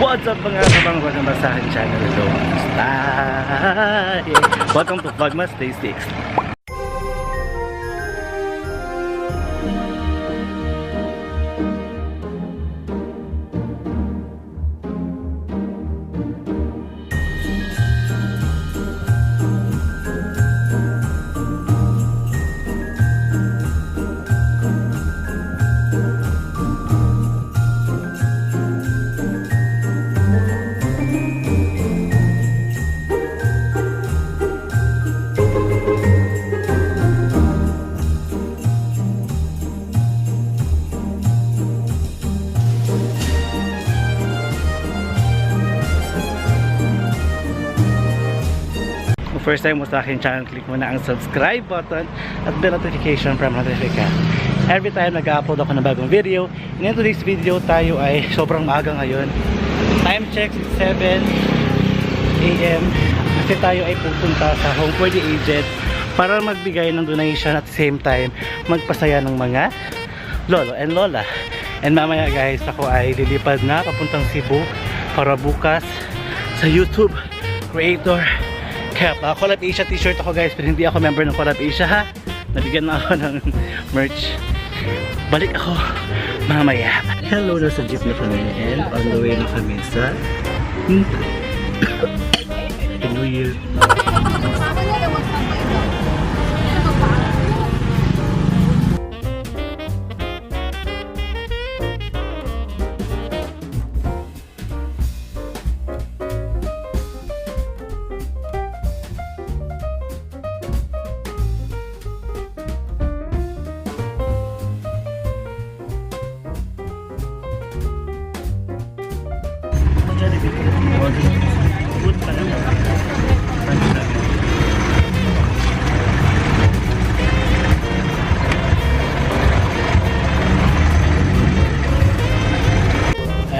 What's up mga kabang welcome sa aking channel, Lolo. Welcome to VLOGMAS Day 6. First time mo sa akin channel, click mo na ang subscribe button at bell notification para ma-notify ka every time nag-upload ako ng bagong video. And in today's video tayo ay sobrang maaga ngayon. Time check is 7 AM kasi tayo ay pupunta sa home for the aged para magbigay ng donation at the same time magpasaya ng mga lolo and lola. And mamaya guys, ako ay lilipad na papuntang Cebu para bukas sa YouTube creator. Kaya Collab Asia t-shirt ako guys, pero hindi ako member ng Collab Asia ha. Nabigyan na ako ng merch. Balik ako mamaya. Hello, nasa jeep na kami and on the way na kami sa New Year.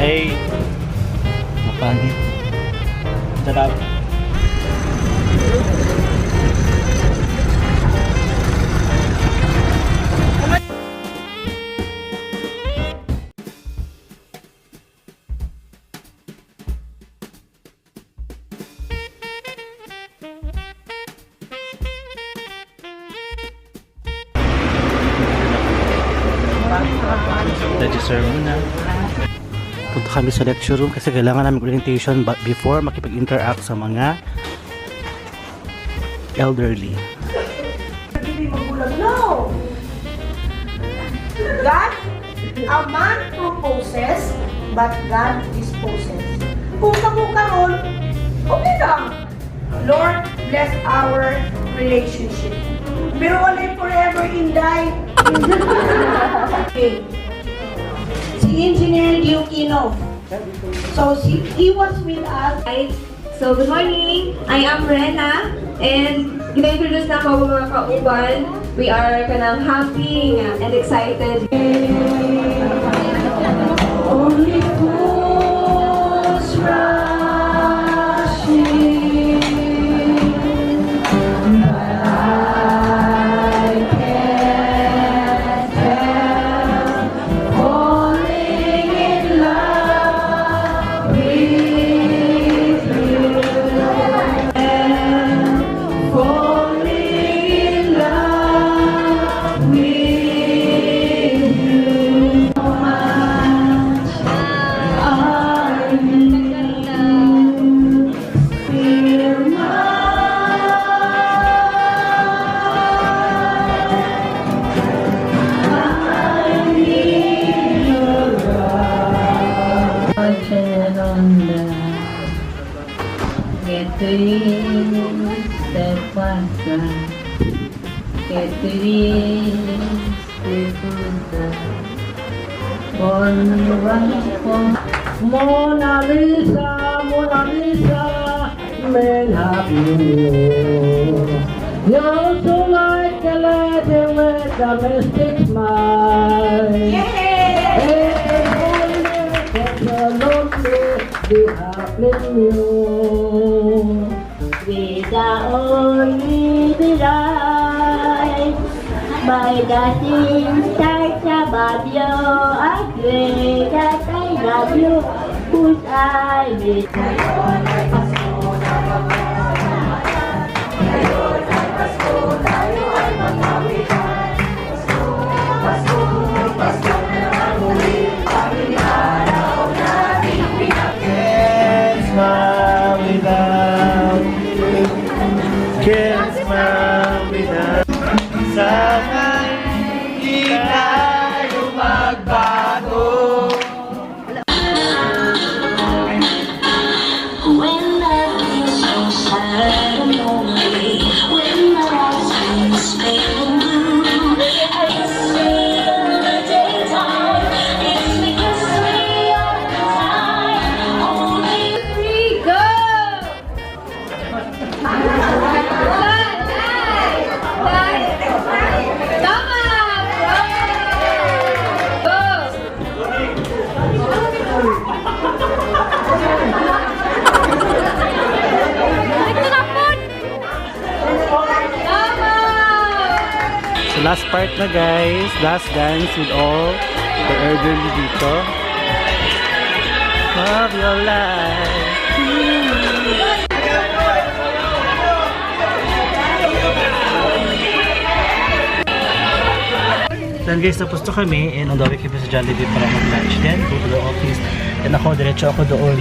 Ay, mapangit. Sarap. Register muna. Punta kami sa lecture room kasi kailangan namin orientation before makipag-interact sa mga elderly. No! God, a man proposes, but God disposes. Kung kamo karon, okay lang. Lord, bless our relationship. Pero wala forever in die. Okay. Si Engineer Liukino. So he was with us. So good morning, I am Rena and gina-introduce na ako mga kauban. We are kanang happy and excited. Only fools rush in, but I can't help falling in love with you, falling in love with you. So much I need, feel I need your love. Watching on the getting step by step, getting step by step. Mona Lisa, Mona Lisa, may happy you. You're so like a lady with a mystic smile. Hey, such a lonely, be happy you. With the only delight, by the things that above you, I pray that I love you. Kung ay may Can't smile without you. Can't smile without Sana'y di tayo magbago. when love is so sad and lonely, when the lights is pale and blue, I see in the daytime, it's because we are the time, only Three, go! Tama! Go! Tama! So last part na guys, last dance with all the elderly dito. Love your life. Then guys, tapos to kami and on the way kami sa Jollibee para mag-lunch. Then go to the office. And ako, diretso ako doon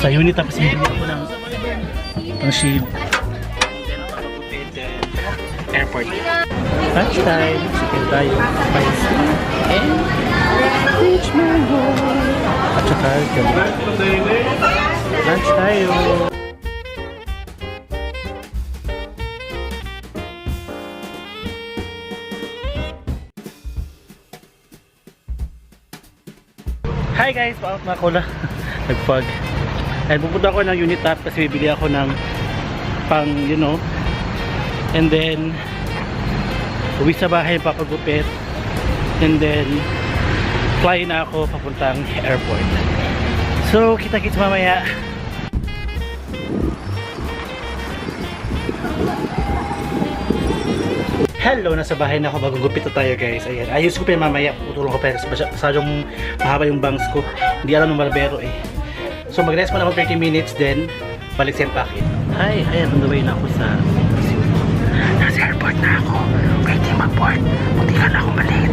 sa unit, tapos bibili ako ng shield. Airport. Lunch time. Chicken tayo. Spice. And reach my home. At saka lunch tayo. Hi guys! Paot na ako na. Nag-fog. And pupunta ako ng unit app kasi bibili ako ng pang, you know. And then uwi sa bahay, papagupit. And then fly na ako papuntang airport. So kita-kits mamaya. Hello, nasa bahay na ako, magugupit na tayo guys. Ayan, ayos ko pa yung mamaya, tutulong ko pa kasi masyadong mahaba yung bangs ko. Hindi alam ng barbero eh. So mag-rest mo na ako 30 minutes, then balik sa packet. Hi, ayan, on the way na ako sa Cebu. Nasa airport na ako. Waiting mag-board. Buti ka na akong balik.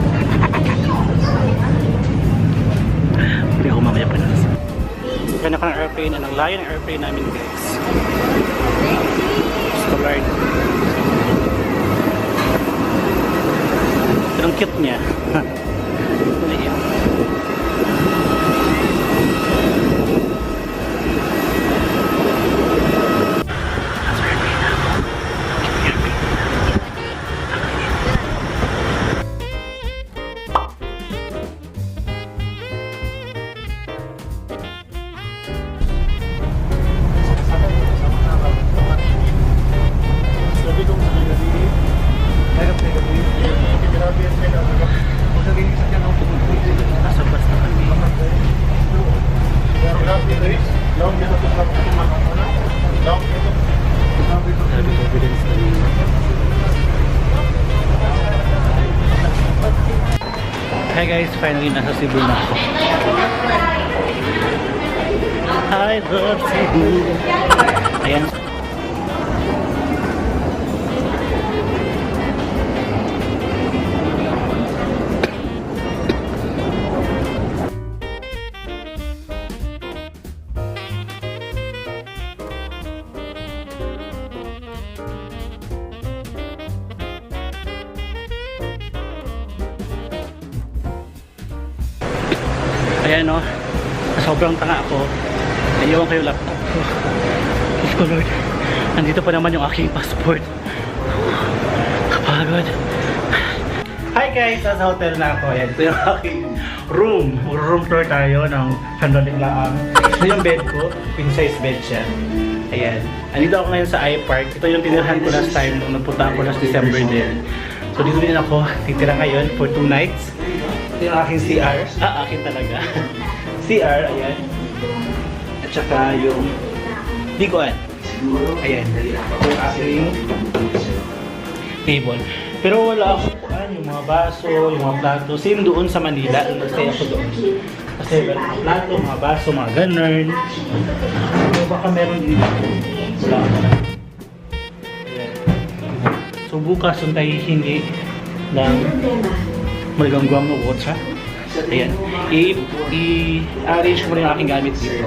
Hindi ako mamaya pa nasa. Ganda ko ng airplane, and ang layo ng airplane namin guys. Just to learn. Ang cute niya. Ayan. Hi guys, finally nasa Cebu na ako. I love Cebu. Ayan. Ayan o, sobrang tanga ako. Naiiwan ko yung laptop ko. Diyos ko Lord, nandito pa naman yung aking passport. Kapagod. Hi guys, sa hotel na ako. Ayan, ito yung aking room. Room tour tayo ng Handling Laang. Ito yung bed ko, queen size bed siya. Ayan, andito ako ngayon sa iPark. Ito yung tinirhan ko last time nung nagpunta ako last December din. So dito din ako titira ngayon for 2 nights. Ito yung aking CR. Akin talaga. CR, ayan. At saka yung biguan. Ayan. Yung aking table. Pero wala ako yung mga baso, yung mga plato. Same doon sa Manila. Nag-stay ako doon. Kasi mga plato, mga baso, mga ganun. So, baka meron dito. Wala. Ayan. So bukas yung tayo hindi ng magangguam na watcha. Ayan. I-arrange ko rin ang aking gamit dito.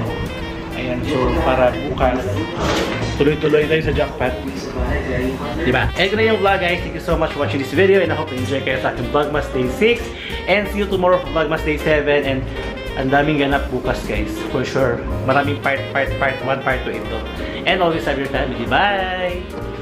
Ayan. So para bukas tuloy-tuloy tayo sa jackpot. Diba? And yun na yung vlog guys. Thank you so much for watching this video and I hope you enjoy kayo sa aking Vlogmas Day 6 and see you tomorrow for Vlogmas Day 7 and ang daming ganap bukas guys. For sure. Maraming part 1, part 2 ito. And always have your family. Bye!